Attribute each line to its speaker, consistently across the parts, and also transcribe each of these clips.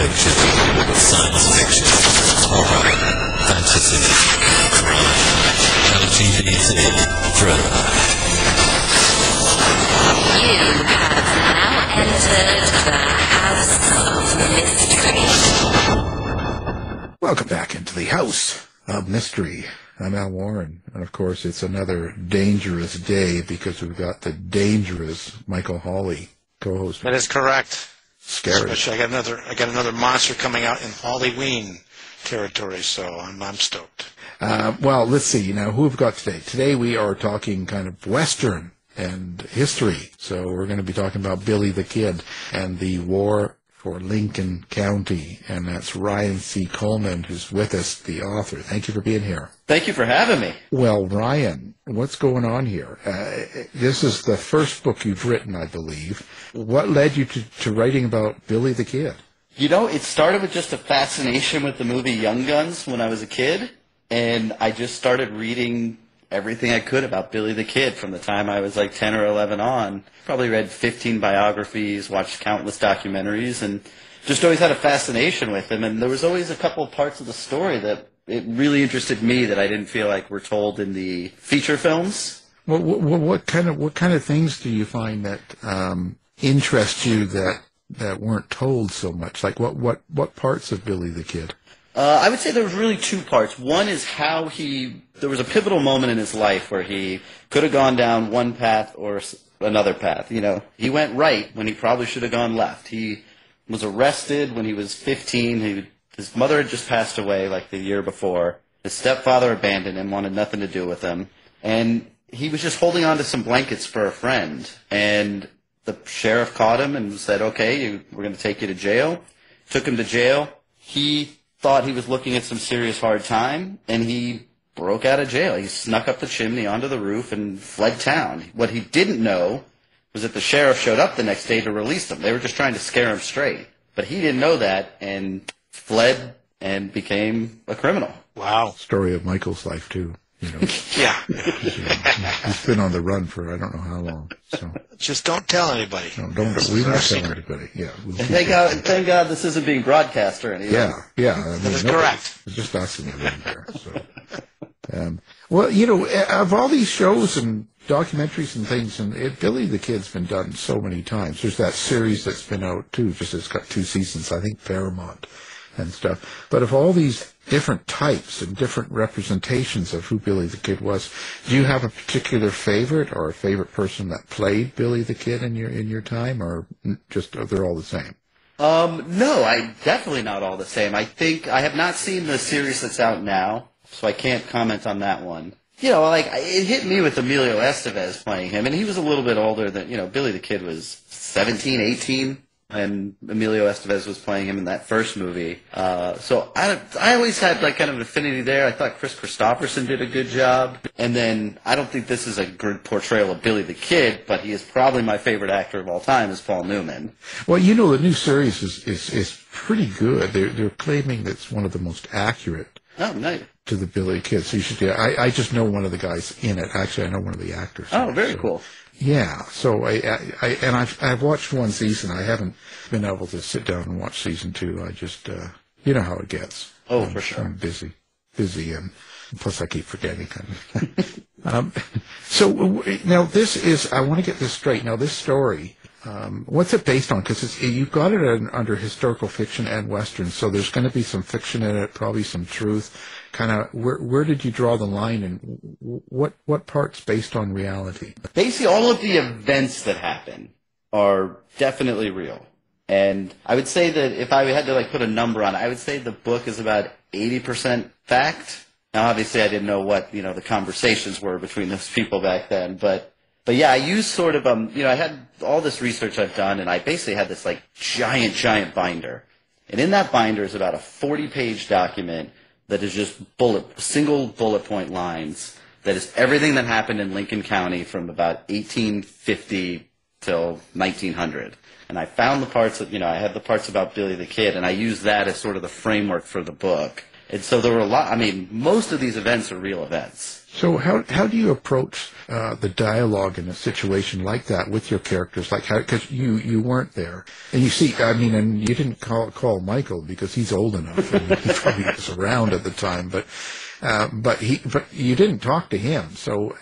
Speaker 1: fiction, science fiction, horror, fantasy, crime, LGBT, thriller.
Speaker 2: You have now entered the House of Mystery.
Speaker 3: Welcome back into the House of Mystery. I'm Al Warren, and of course it's another dangerous day because we've got the dangerous Michael Hawley co-host.
Speaker 4: That is correct.
Speaker 3: Scary.
Speaker 4: Especially I got another monster coming out in Halloween territory, so I'm stoked.
Speaker 3: Well, let's see. Now, who have we got today? Today we are talking kind of Western and history. So we're going to be talking about Billy the Kid and the war for Lincoln County. And that's Ryan C. Coleman, who's with us, the author. Thank you for being here.
Speaker 5: Thank you for having me.
Speaker 3: Well, Ryan, what's going on here? This is the first book you've written, I believe. What led you to writing about Billy the Kid?
Speaker 5: You know, it started with just a fascination with the movie Young Guns when I was a kid. And I just started reading everything I could about Billy the Kid from the time I was like 10 or 11 on. Probably read 15 biographies, watched countless documentaries, and just always had a fascination with him. And there was always a couple of parts of the story that it really interested me that I didn't feel like were told in the feature films.
Speaker 3: Well, what kind of things do you find that interest you that weren't told so much? Like what parts of Billy the Kid?
Speaker 5: I would say there was really two parts. One is how there was a pivotal moment in his life where he could have gone down one path or another path. You know, he went right when he probably should have gone left. He was arrested when he was 15. His mother had just passed away like the year before. His stepfather abandoned him, wanted nothing to do with him. And he was just holding on to some blankets for a friend. And the sheriff caught him and said, okay, we're going to take you to jail. Took him to jail. He thought he was looking at some serious hard time, and he broke out of jail. He snuck up the chimney onto the roof and fled town. What he didn't know was that the sheriff showed up the next day to release him. They were just trying to scare him straight. But he didn't know that and fled and became a criminal.
Speaker 4: Wow.
Speaker 3: Story of Michael's life, too. You know.
Speaker 4: Yeah.
Speaker 3: He's been on the run for I don't know how long. So
Speaker 4: just don't tell anybody.
Speaker 3: No, we don't tell anybody. Yeah.
Speaker 5: And thank God this isn't being broadcast or anything.
Speaker 3: Yeah. I mean,
Speaker 4: that is correct.
Speaker 3: It's just us in the room there. So, well, you know, of all these shows and documentaries and things, and Billy the Kid's been done so many times. There's that series that's been out too. It's got 2 seasons, I think, Paramount and stuff. But of all these different types and different representations of who Billy the Kid was, do you have a particular favorite or a favorite person that played Billy the Kid in your time, or just they're all the same?
Speaker 5: No, definitely not all the same. I think I have not seen the series that's out now, so I can't comment on that one. You know, like, it hit me with Emilio Estevez playing him, and he was a little bit older than, you know, Billy the Kid was 17, 18. And Emilio Estevez was playing him in that first movie. So I always had like kind of an affinity there. I thought Chris Christopherson did a good job. And then I don't think this is a good portrayal of Billy the Kid, but he is probably my favorite actor of all time is Paul Newman.
Speaker 3: Well, you know, the new series is pretty good. They're claiming that it's one of the most accurate.
Speaker 5: Oh, nice.
Speaker 3: To the Billy Kid. So you should. I just know one of the guys in it. Actually, I know one of the actors.
Speaker 5: Oh, very cool.
Speaker 3: Yeah, so I've watched one season. I haven't been able to sit down and watch season 2. I just, you know how it gets.
Speaker 5: Oh, for sure.
Speaker 3: I'm busy, and plus I keep forgetting. So now this is. I want to get this straight. Now this story, what's it based on? Because you've got it under historical fiction and Western, so there's going to be some fiction in it, probably some truth. Kind of, where did you draw the line, and what part's based on reality?
Speaker 5: Basically, all of the events that happen are definitely real. And I would say that if I had to like put a number on it, I would say the book is about 80% fact. Now, obviously, I didn't know what, you know, the conversations were between those people back then, but yeah, I used sort of, you know, I had all this research I've done, and I basically had this like giant binder. And in that binder is about a 40-page document that is just single bullet point lines. That is everything that happened in Lincoln County from about 1850 till 1900. And I found the parts that, you know, I had the parts about Billy the Kid, and I used that as sort of the framework for the book. And so there were most of these events are real events.
Speaker 3: So how do you approach the dialogue in a situation like that with your characters? Like, because you weren't there, and you see, and you didn't call Michael because he's old enough, and he probably was around at the time, but you didn't talk to him. So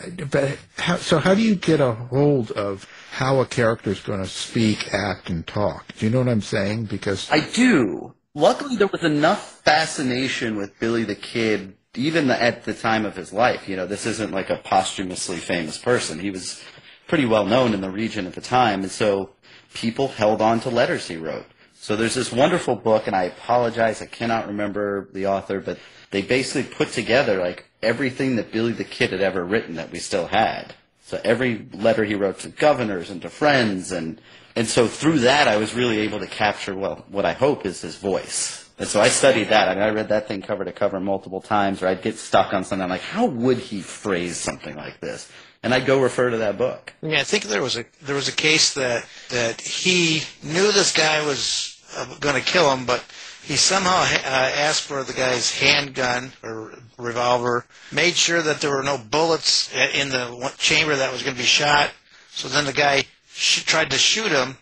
Speaker 3: how do you get a hold of how a character is going to speak, act, and talk? Do you know what I'm saying? Because
Speaker 5: I do. Luckily, there was enough fascination with Billy the Kid, even at the time of his life. This isn't like a posthumously famous person. He was pretty well known in the region at the time, and so people held on to letters he wrote. So there's this wonderful book, and I apologize, I cannot remember the author, but they basically put together like everything that Billy the Kid had ever written that we still had. So every letter he wrote to governors and to friends, and so through that I was really able to capture, what I hope is his voice. And so I studied that. I read that thing cover to cover multiple times, or I'd get stuck on something. I'm like, how would he phrase something like this? And I'd go refer to that book.
Speaker 4: Yeah, I think there was a case that he knew this guy was going to kill him, but he somehow asked for the guy's handgun or revolver, made sure that there were no bullets in the chamber that was going to be shot. So then the guy tried to shoot him.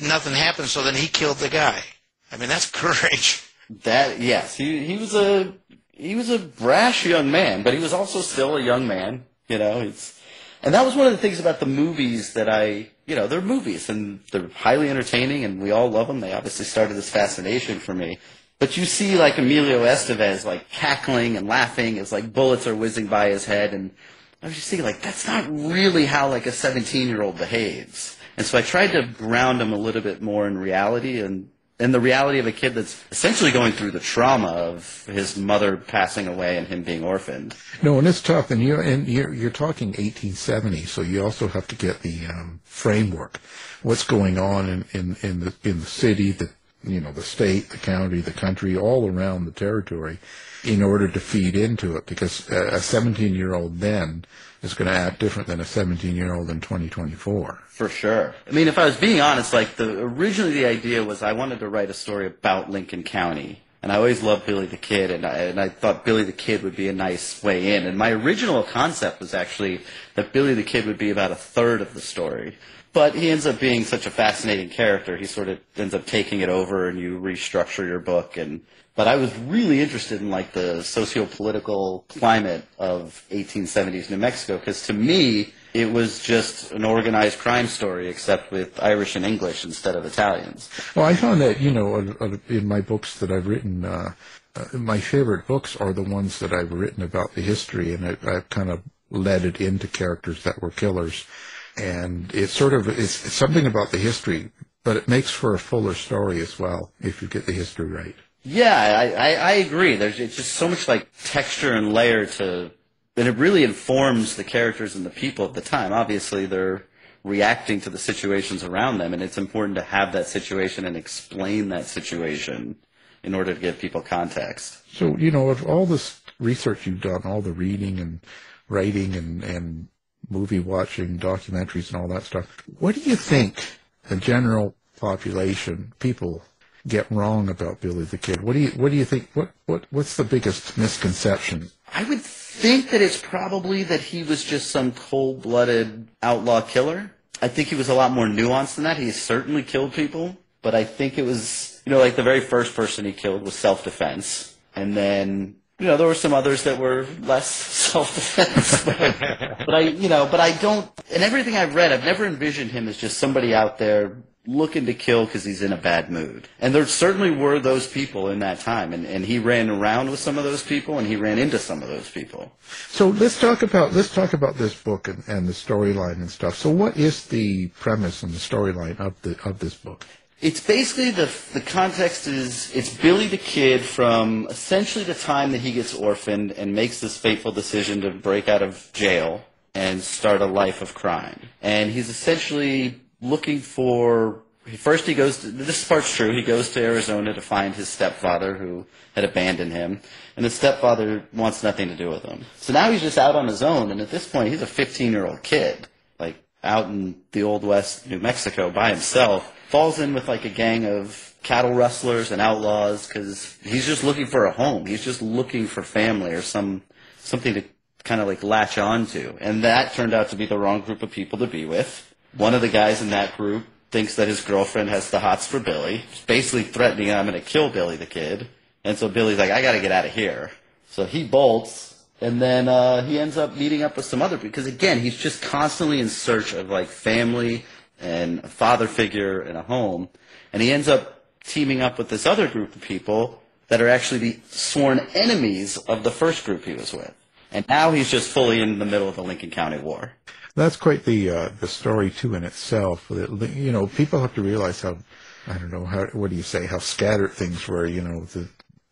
Speaker 4: Nothing happened, so then he killed the guy. I mean, that's courage.
Speaker 5: Yes, he was a brash young man, but he was also still a young man. And that was one of the things about the movies that they're movies and they're highly entertaining and we all love them. They obviously started this fascination for me. But you see like Emilio Estevez like cackling and laughing as like bullets are whizzing by his head, and I was just thinking like that's not really how like a 17-year-old behaves. And so I tried to ground him a little bit more in reality and the reality of a kid that's essentially going through the trauma of his mother passing away and him being orphaned.
Speaker 3: No, and it's tough. And you're talking 1870, so you also have to get the framework. What's going on in the city, the state, the county, the country, all around the territory, in order to feed into it. Because a 17-year-old then is going to act different than a 17-year-old in 2024.
Speaker 5: For sure. I mean, if I was being honest, originally the idea was I wanted to write a story about Lincoln County. And I always loved Billy the Kid, and I thought Billy the Kid would be a nice way in. And my original concept was actually that Billy the Kid would be about a third of the story. But he ends up being such a fascinating character, he sort of ends up taking it over and you restructure your book. But I was really interested in like the socio-political climate of 1870s New Mexico, because to me, it was just an organized crime story, except with Irish and English instead of Italians.
Speaker 3: Well, I found that, in my books that I've written, my favorite books are the ones that I've written about the history, and I've kind of led it into characters that were killers. And it's something about the history, but it makes for a fuller story as well, if you get the history right.
Speaker 5: Yeah, I agree. It's just so much like texture and layer and it really informs the characters and the people at the time. Obviously, they're reacting to the situations around them, and it's important to have that situation and explain that situation in order to give people context.
Speaker 3: So, of all this research you've done, all the reading and writing and movie watching, documentaries and all that stuff, what do you think the general population, people, get wrong about Billy the Kid? What do you think? What's the biggest misconception?
Speaker 5: I would think that it's probably that he was just some cold-blooded outlaw killer. I think he was a lot more nuanced than that. He certainly killed people, but I think it was, like the very first person he killed was self-defense, and then there were some others that were less self-defense. but I don't. And everything I've read, I've never envisioned him as just somebody out there looking to kill because he's in a bad mood. And there certainly were those people in that time, and he ran around with some of those people, and he ran into some of those people.
Speaker 3: So let's talk about this book and the storyline and stuff. So what is the premise and the storyline of this book?
Speaker 5: It's basically the context is it's Billy the Kid from essentially the time that he gets orphaned and makes this fateful decision to break out of jail and start a life of crime. And he's essentially looking for, first he goes to, this part's true, he goes to Arizona to find his stepfather who had abandoned him, and his stepfather wants nothing to do with him. So now he's just out on his own, and at this point he's a 15-year-old kid, like out in the Old West, New Mexico by himself, falls in with like a gang of cattle rustlers and outlaws because he's just looking for a home. He's just looking for family or something to kind of like latch on to. And that turned out to be the wrong group of people to be with. One of the guys in that group thinks that his girlfriend has the hots for Billy. He's basically threatening, I'm going to kill Billy the Kid. And so Billy's like, I got to get out of here. So he bolts. And then he ends up meeting up with some other people. Because, again, he's just constantly in search of, like, family and a father figure and a home. And he ends up teaming up with this other group of people that are actually the sworn enemies of the first group he was with. And now he's just fully in the middle of the Lincoln County War. That's
Speaker 3: quite the story, too, in itself. You know, people have to realize how, I don't know, what do you say, how scattered things were, you know,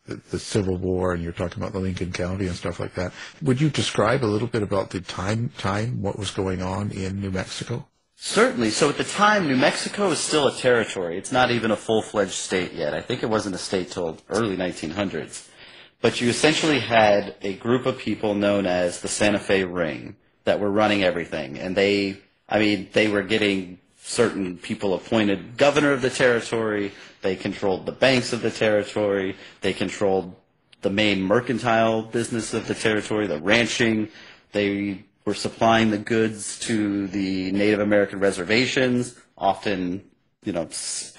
Speaker 3: the Civil War, and you're talking about the Lincoln County and stuff like that. Would you describe a little bit about the time, what was going on in New Mexico?
Speaker 5: Certainly. So at the time, New Mexico is still a territory. It's not even a full-fledged state yet. I think it wasn't a state till early 1900s. But you essentially had a group of people known as the Santa Fe Ring that were running everything. And they were getting certain people appointed governor of the territory. They controlled the banks of the territory. They controlled the main mercantile business of the territory, the ranching. They were supplying the goods to the Native American reservations, often, you know,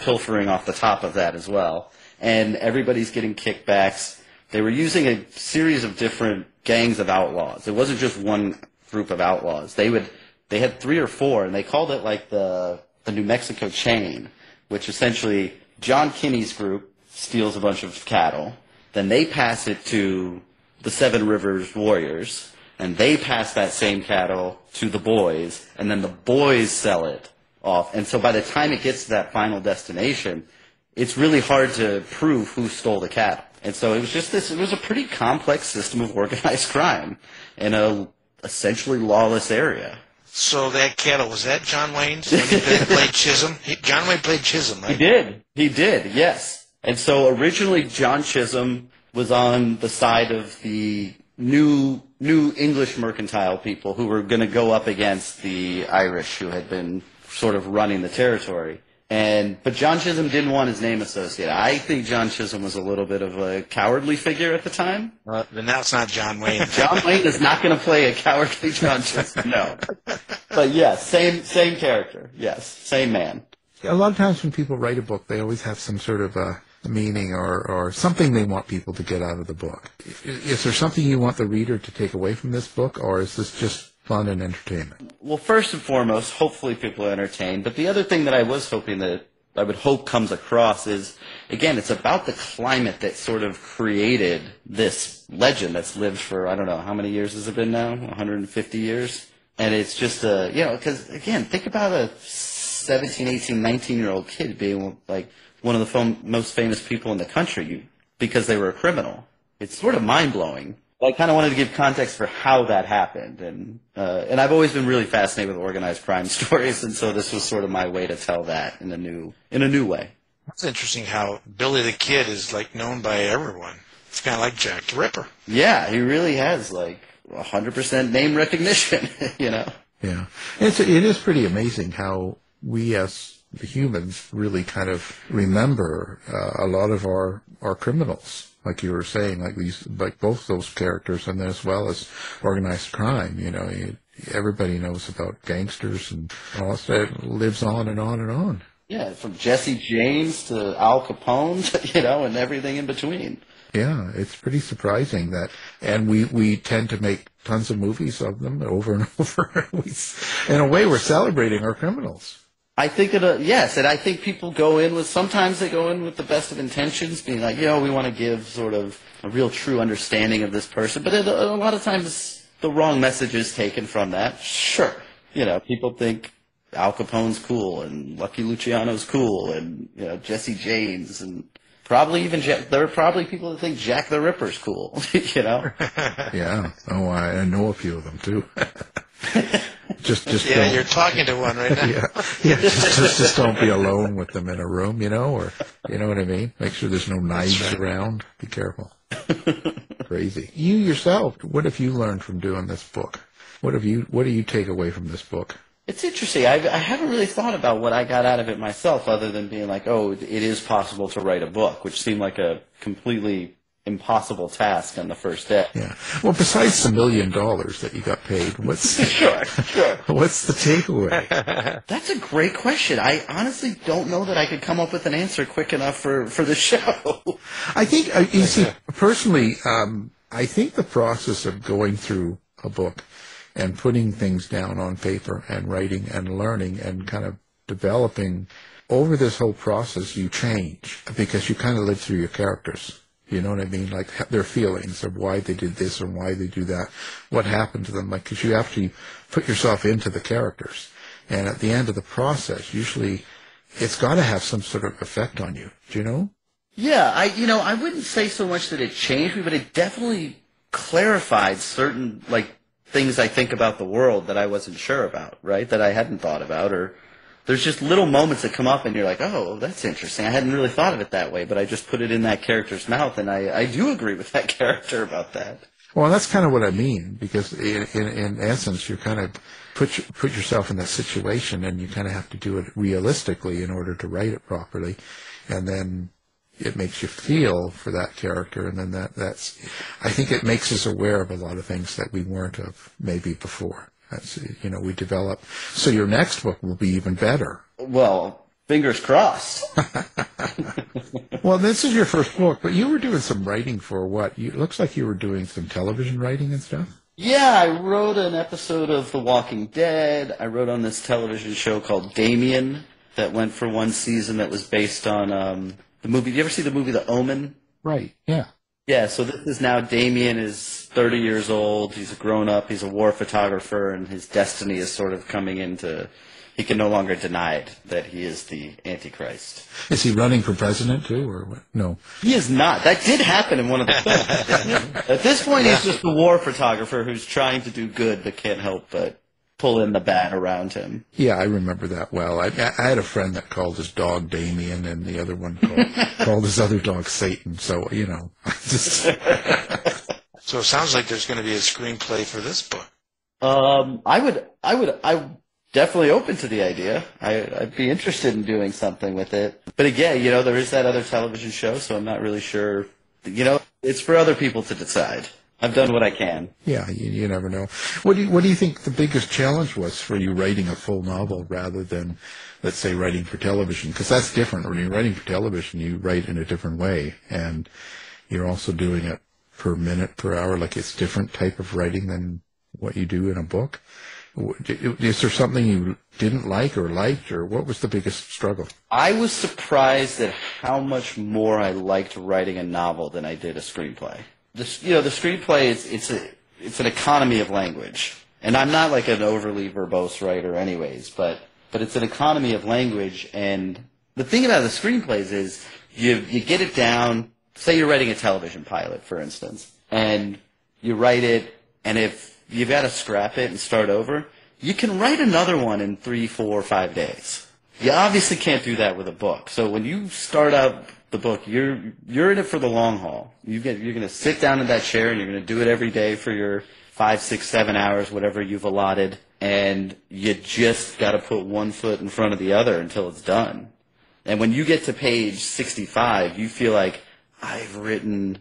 Speaker 5: pilfering off the top of that as well. And everybody's getting kickbacks. They were using a series of different gangs of outlaws. It wasn't just one group of outlaws. They had 3 or 4, and they called it like the New Mexico chain, which essentially John Kinney's group steals a bunch of cattle, then they pass it to the Seven Rivers Warriors, and they pass that same cattle to the boys, and then the boys sell it off. And so by the time it gets to that final destination, it's really hard to prove who stole the cattle. And so it was a pretty complex system of organized crime in a essentially lawless area.
Speaker 4: So that cattle, was that John Wayne's when he played Chisholm? John Wayne played Chisholm, right?
Speaker 5: He did, yes. And so originally John Chisholm was on the side of the new English mercantile people who were going to go up against the Irish who had been sort of running the territory. But John Chisholm didn't want his name associated. I think John Chisholm was a little bit of a cowardly figure at the time.
Speaker 4: Then now it's not John Wayne.
Speaker 5: John Wayne is not going to play a cowardly John Chisholm, no. But yes, same character. Yes, same man.
Speaker 3: A lot of times when people write a book, they always have some sort of a meaning or something they want people to get out of the book. Is there something you want the reader to take away from this book, or is this just fun and entertainment?
Speaker 5: Well, first and foremost, hopefully people are entertained. But the other thing that I was hoping that I would hope comes across is, again, it's about the climate that sort of created this legend that's lived for, I don't know, how many years has it been now? 150 years? And it's just because, again, think about a 17, 18, 19-year-old kid being like one of the most famous people in the country because they were a criminal. It's sort of mind-blowing. I kind of wanted to give context for how that happened, and I've always been really fascinated with organized crime stories, and so this was sort of my way to tell that in a new way.
Speaker 4: It's interesting how Billy the Kid is like known by everyone. It's kind of like Jack the Ripper.
Speaker 5: Yeah, he really has like 100% name recognition, you know.
Speaker 3: Yeah, it is pretty amazing how we as humans really kind of remember a lot of our criminals. Like you were saying, like both those characters, and as well as organized crime. You know, everybody knows about gangsters and all that. Lives on and on and on.
Speaker 5: Yeah, from Jesse James to Al Capone, and everything in between.
Speaker 3: Yeah, it's pretty surprising that, and we tend to make tons of movies of them over and over. In a way, we're celebrating our criminals.
Speaker 5: I think yes, and I think people sometimes they go in with the best of intentions, being like, we want to give sort of a real true understanding of this person, but a lot of times the wrong message is taken from that. Sure, people think Al Capone's cool, and Lucky Luciano's cool, and Jesse James, and probably even there are probably people that think Jack the Ripper's cool,
Speaker 3: Yeah. Oh, I know a few of them too. Just
Speaker 4: you're talking to one right now.
Speaker 3: yeah. Just don't be alone with them in a room, or you know what I mean. Make sure there's no knives around. Be careful. Crazy. You yourself, what have you learned from doing this book? What do you take away from this book?
Speaker 5: It's interesting. I haven't really thought about what I got out of it myself, other than being like, oh, it is possible to write a book, which seemed like a completely impossible task on the first day.
Speaker 3: Yeah. Well, besides the $1 million that you got paid, what's
Speaker 5: Sure.
Speaker 3: what's the takeaway?
Speaker 5: That's a great question. I honestly don't know that I could come up with an answer quick enough for the show.
Speaker 3: I think, you see, personally, I think the process of going through a book and putting things down on paper and writing and learning and kind of developing, over this whole process, you change because you kind of live through your characters. You know what I mean? Like their feelings of why they did this and why they do that, what happened to them. Like, because you have to put yourself into the characters. And at the end of the process, usually it's got to have some sort of effect on you. Do you know?
Speaker 5: Yeah, I wouldn't say so much that it changed me, but it definitely clarified certain, things I think about the world that I wasn't sure about, right? That I hadn't thought about, or there's just little moments that come up and you're like, oh, that's interesting. I hadn't really thought of it that way, but I just put it in that character's mouth, and I do agree with that character about that.
Speaker 3: Well, that's kind of what I mean, because in essence, you kind of put yourself in that situation, and you kind of have to do it realistically in order to write it properly, and then it makes you feel for that character, and then that's I think it makes us aware of a lot of things that we weren't of maybe before. That's, we develop. So your next book will be even better.
Speaker 5: Well, fingers crossed.
Speaker 3: Well, this is your first book, but you were doing some writing for what? It looks like you were doing some television writing and stuff.
Speaker 5: Yeah, I wrote an episode of The Walking Dead. I wrote on this television show called Damien that went for one season that was based on the movie. Did you ever see the movie The Omen?
Speaker 3: Right, yeah.
Speaker 5: Yeah, so this is now Damien is 30 years old. He's a grown-up. He's a war photographer, and his destiny is sort of coming into... He can no longer deny it, that he is the Antichrist.
Speaker 3: Is he running for president, too, or what? No.
Speaker 5: He is not. That did happen in one of the films. At this point, he's just a war photographer who's trying to do good but can't help but pull in the bad around him.
Speaker 3: Yeah, I remember that well. I had a friend that called his dog Damien, and the other one called his other dog Satan. So, just...
Speaker 4: So it sounds like there's going to be a screenplay for this book.
Speaker 5: I'm definitely open to the idea. I'd be interested in doing something with it. But again, there is that other television show, so I'm not really sure. It's for other people to decide. I've done what I can.
Speaker 3: Yeah, you never know. What do you think the biggest challenge was for you writing a full novel rather than, let's say, writing for television? Because that's different. When you're writing for television, you write in a different way, and you're also doing it per minute, per hour. Like, it's different type of writing than what you do in a book. Is there something you didn't like or liked, or what was the biggest struggle?
Speaker 5: I was surprised at how much more I liked writing a novel than I did a screenplay. The screenplay it's an economy of language, and I'm not like an overly verbose writer, anyways. But it's an economy of language, and the thing about the screenplays is you get it down. Say you're writing a television pilot, for instance, and you write it, and if you've got to scrap it and start over, you can write another one in 3, 4, 5 days. You obviously can't do that with a book. So when you start out the book, you're in it for the long haul. You're going to sit down in that chair, and you're going to do it every day for your 5, 6, 7 hours, whatever you've allotted, and you just got to put one foot in front of the other until it's done. And when you get to page 65, you feel like, I've written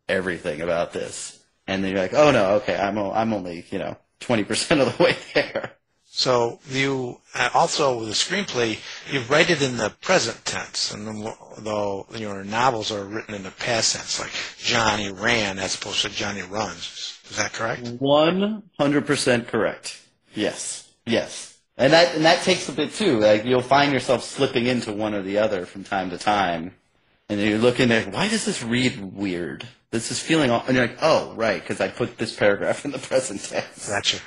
Speaker 5: everything about this. And then you're like, oh no, okay, I'm only 20% of the way there.
Speaker 4: So you also with the screenplay, you write it in the present tense, and though your novels are written in the past tense, like Johnny ran as opposed to Johnny runs. Is that correct?
Speaker 5: 100% correct. Yes. And that takes a bit too. Like, you'll find yourself slipping into one or the other from time to time, and you're looking at, why does this read weird? This is feeling off, and you're like, oh, right, because I put this paragraph in the present tense.
Speaker 4: Gotcha.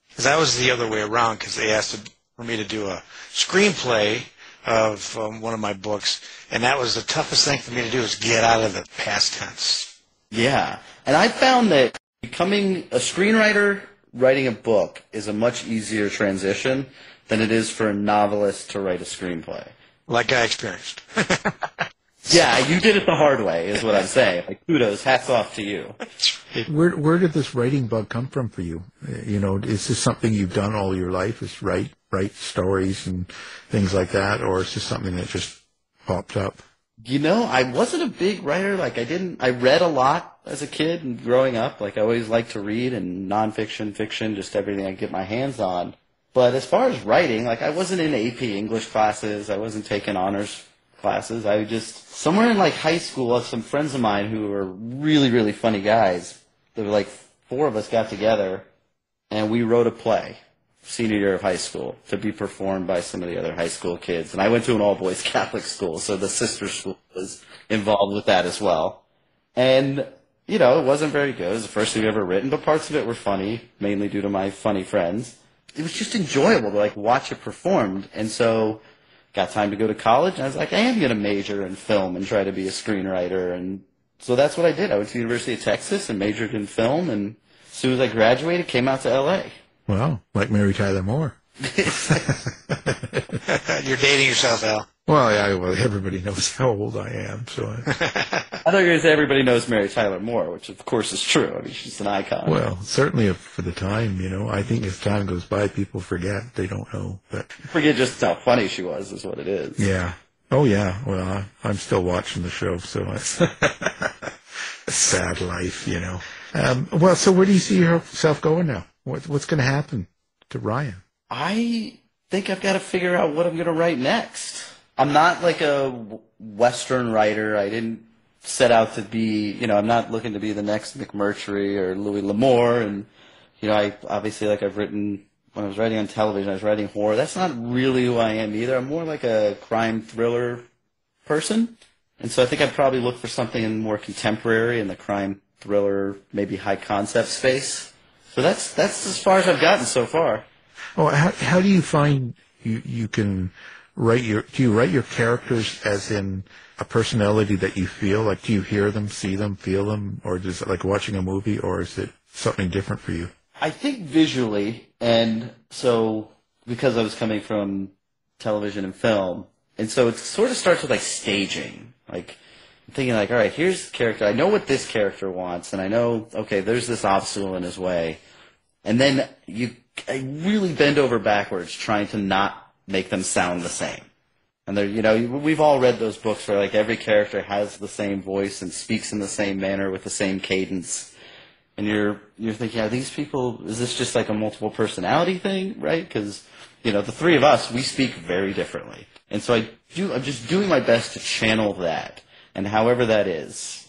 Speaker 4: Because that was the other way around, because they asked for me to do a screenplay of one of my books, and that was the toughest thing for me to do, is get out of the past tense.
Speaker 5: Yeah, and I found that becoming a screenwriter, writing a book, is a much easier transition than it is for a novelist to write a screenplay.
Speaker 4: Like I experienced.
Speaker 5: Yeah, you did it the hard way, is what I'm saying. Like, kudos, hats off to you.
Speaker 3: Where did this writing bug come from for you? Is this something you've done all your life? Is write stories and things like that, or is this something that just popped up?
Speaker 5: I wasn't a big writer. I read a lot as a kid and growing up. I always liked to read and nonfiction, fiction, just everything I could get my hands on. But as far as writing, I wasn't in AP English classes. I wasn't taking honors classes. I just, somewhere in high school, some friends of mine who were really, really funny guys, there were 4 of us got together and we wrote a play senior year of high school to be performed by some of the other high school kids. And I went to an all-boys Catholic school, so the sister school was involved with that as well. And, it wasn't very good. It was the first thing I've ever written, but parts of it were funny, mainly due to my funny friends. It was just enjoyable to, watch it performed. And so got time to go to college, and I was I am going to major in film and try to be a screenwriter. And so that's what I did. I went to the University of Texas and majored in film, and as soon as I graduated, came out to L.A.
Speaker 3: Wow, like Mary Tyler Moore.
Speaker 4: You're dating yourself, Al.
Speaker 3: Well, yeah, everybody knows how old I am, so.
Speaker 5: I thought you were going to say everybody knows Mary Tyler Moore, which of course is true. I mean, she's an icon.
Speaker 3: Well, certainly for the time, I think as time goes by, people forget. They don't know. But
Speaker 5: forget just how funny she was, is what it is.
Speaker 3: Yeah. Oh, yeah. Well, I'm still watching the show, so it's a sad life, Well, so where do you see yourself going now? What's going to happen to Ryan?
Speaker 5: I think I've got to figure out what I'm going to write next. I'm not a Western writer. I didn't set out to be, I'm not looking to be the next McMurtry or Louis L'Amour. And, I obviously, I've written, when I was writing on television, I was writing horror. That's not really who I am either. I'm more a crime thriller person. And so I think I'd probably look for something more contemporary in the crime thriller, maybe high concept space. So that's as far as I've gotten so far.
Speaker 3: Oh, how do you find you can do you write your characters as in a personality that you feel? Do you hear them, see them, feel them, or is it like watching a movie, or is it something different for you?
Speaker 5: I think visually, and so because I was coming from television and film, and so it sort of starts with staging. I'm thinking all right, here's the character. I know what this character wants, and I know, okay, there's this obstacle in his way. And then I really bend over backwards trying to not make them sound the same. And we've all read those books where every character has the same voice and speaks in the same manner with the same cadence. And you're thinking, are these people, is this just a multiple personality thing, right? Because, the 3 of us, we speak very differently. And so I'm just doing my best to channel that. And however that is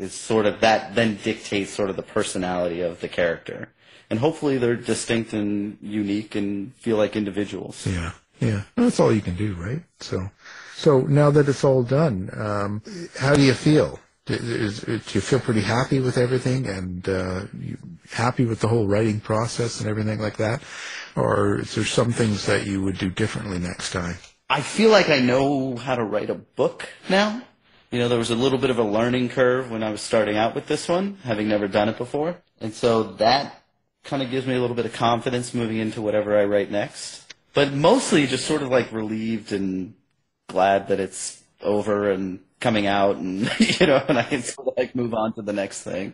Speaker 5: sort of, that then dictates sort of the personality of the character. And hopefully they're distinct and unique and feel like individuals.
Speaker 3: Yeah, yeah. That's all you can do, right? So now that it's all done, how do you feel? Do you feel pretty happy with everything and you happy with the whole writing process and everything like that? Or is there some things that you would do differently next time?
Speaker 5: I feel like I know how to write a book now. There was a little bit of a learning curve when I was starting out with this one, having never done it before. And so that kind of gives me a little bit of confidence moving into whatever I write next. But mostly just sort of relieved and glad that it's over and coming out and, and I can sort of move on to the next thing.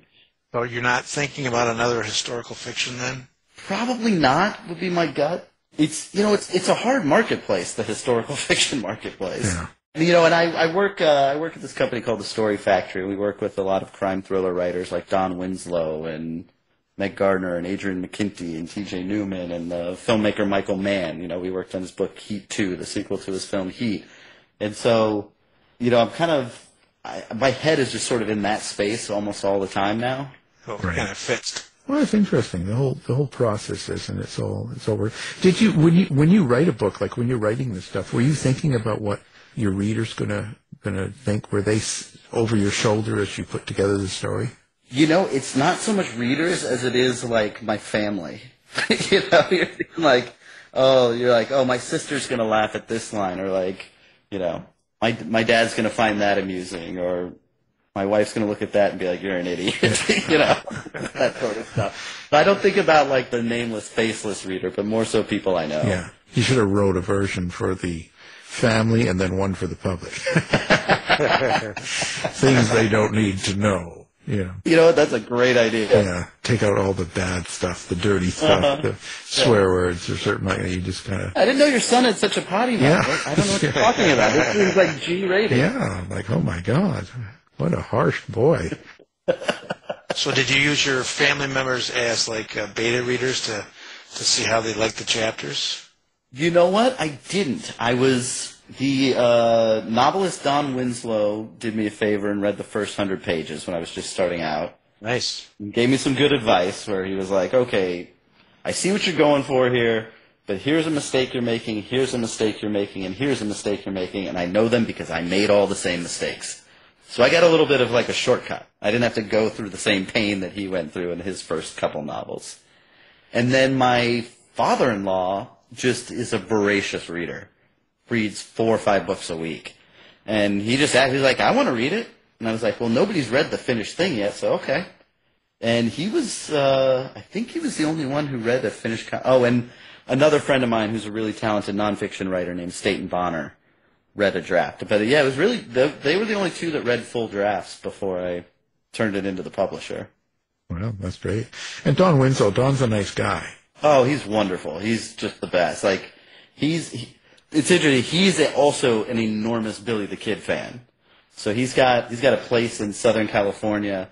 Speaker 4: So you're not thinking about another historical fiction then?
Speaker 5: Probably not, would be my gut. It's a hard marketplace, the historical fiction marketplace.
Speaker 3: Yeah.
Speaker 5: And I work at this company called The Story Factory. We work with a lot of crime thriller writers like Don Winslow and Meg Gardner and Adrian McKinty and T.J. Newman and the filmmaker Michael Mann. We worked on his book Heat 2, the sequel to his film Heat. And so, I'm my head is just sort of in that space almost all the time now.
Speaker 4: So it kind of fits.
Speaker 3: Well, it's interesting. The whole process is, and it's all work. Did you when you write a book, when you're writing this stuff, were you thinking about what your reader's gonna think? Were they over your shoulder as you put together the story?
Speaker 5: It's not so much readers as it is my family. You're thinking oh, my sister's gonna laugh at this line, or my dad's gonna find that amusing, or my wife's gonna look at that and be like, you're an idiot, that sort of stuff. But I don't think about the nameless, faceless reader, but more so people I know.
Speaker 3: Yeah, you should have wrote a version for the family and then one for the public. Things they don't need to know. You know.
Speaker 5: You know what? That's a great idea.
Speaker 3: Yeah, take out all the bad stuff, the dirty stuff, the swear words or certain like that. You just kind of.
Speaker 5: I didn't know your son had such a potty mouth.
Speaker 3: Yeah.
Speaker 5: I don't know what you're talking about. This seems like G-rated.
Speaker 3: Yeah, like, oh my God, what a harsh boy.
Speaker 4: So did you use your family members as like beta readers to see how they liked the chapters?
Speaker 5: You know what? I didn't. The novelist Don Winslow did me a favor and read the first 100 pages when I was just starting out.
Speaker 4: Nice.
Speaker 5: He gave me some good advice where he was like, okay, I see what you're going for here, but here's a mistake you're making, here's a mistake you're making, and here's a mistake you're making, and I know them because I made all the same mistakes. So I got a little bit of like a shortcut. I didn't have to go through the same pain that he went through in his first couple novels. And then my father-in-law just is a voracious reader. Reads 4 or 5 books a week. And he just asked, he's like, I want to read it. And I was like, well, nobody's read the finished thing yet, so okay. And he was, I think he was the only one who read a finished, and another friend of mine who's a really talented nonfiction writer named Staten Bonner read a draft. But yeah, it was really, they were the only two that read full drafts before I turned it into the publisher.
Speaker 3: Well, that's great. And Don Winslow, Don's a nice guy.
Speaker 5: Oh, he's wonderful. He's just the best. Like, it's interesting. He's also an enormous Billy the Kid fan. So he's got a place in Southern California,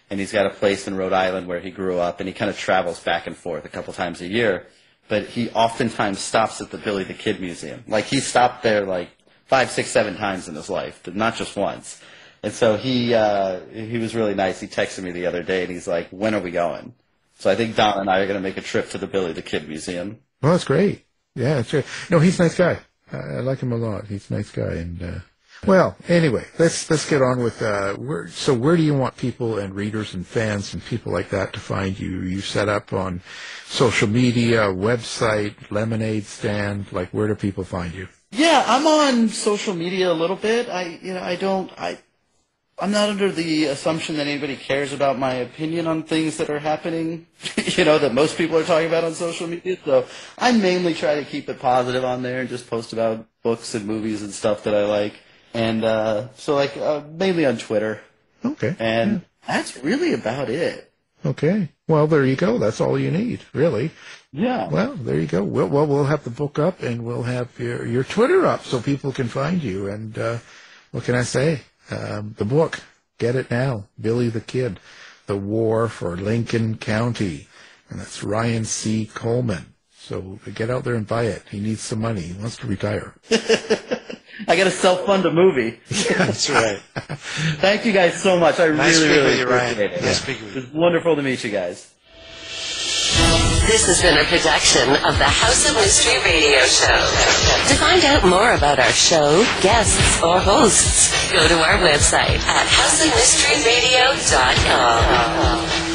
Speaker 5: and he's got a place in Rhode Island where he grew up, and he kind of travels back and forth a couple times a year. But he oftentimes stops at the Billy the Kid Museum. Like, he stopped there like 5, 6, 7 times in his life, but not just once. And so he was really nice. He texted me the other day, and he's like, when are we going? So I think Don and I are going to make a trip to the Billy the Kid Museum.
Speaker 3: Well, that's great. Yeah, that's great. No, he's a nice guy. I like him a lot. He's a nice guy. And well, anyway, let's get on with where do you want people and readers and fans and people like that to find you? You set up on social media, website, lemonade stand. Like, where do people find you?
Speaker 5: Yeah, I'm on social media a little bit. I'm not under the assumption that anybody cares about my opinion on things that are happening, that most people are talking about on social media. So I mainly try to keep it positive on there and just post about books and movies and stuff that I like. And mainly on Twitter.
Speaker 3: Okay.
Speaker 5: And that's really about it.
Speaker 3: Okay. Well, there you go. That's all you need, really.
Speaker 5: Yeah.
Speaker 3: Well, there you go. We'll have the book up, and we'll have your Twitter up so people can find you. And what can I say? The book, get it now. Billy the Kid, The War for Lincoln County. And that's Ryan C. Coleman. So get out there and buy it. He needs some money. He wants to retire.
Speaker 5: I got to self-fund a movie.
Speaker 4: That's right.
Speaker 5: Thank you guys so much. I really appreciate it.
Speaker 4: Nice speaking with you.
Speaker 5: It was wonderful to meet you guys.
Speaker 2: This has been a production of the House of Mystery Radio Show. To find out more about our show, guests, or hosts, go to our website at houseofmysteryradio.com.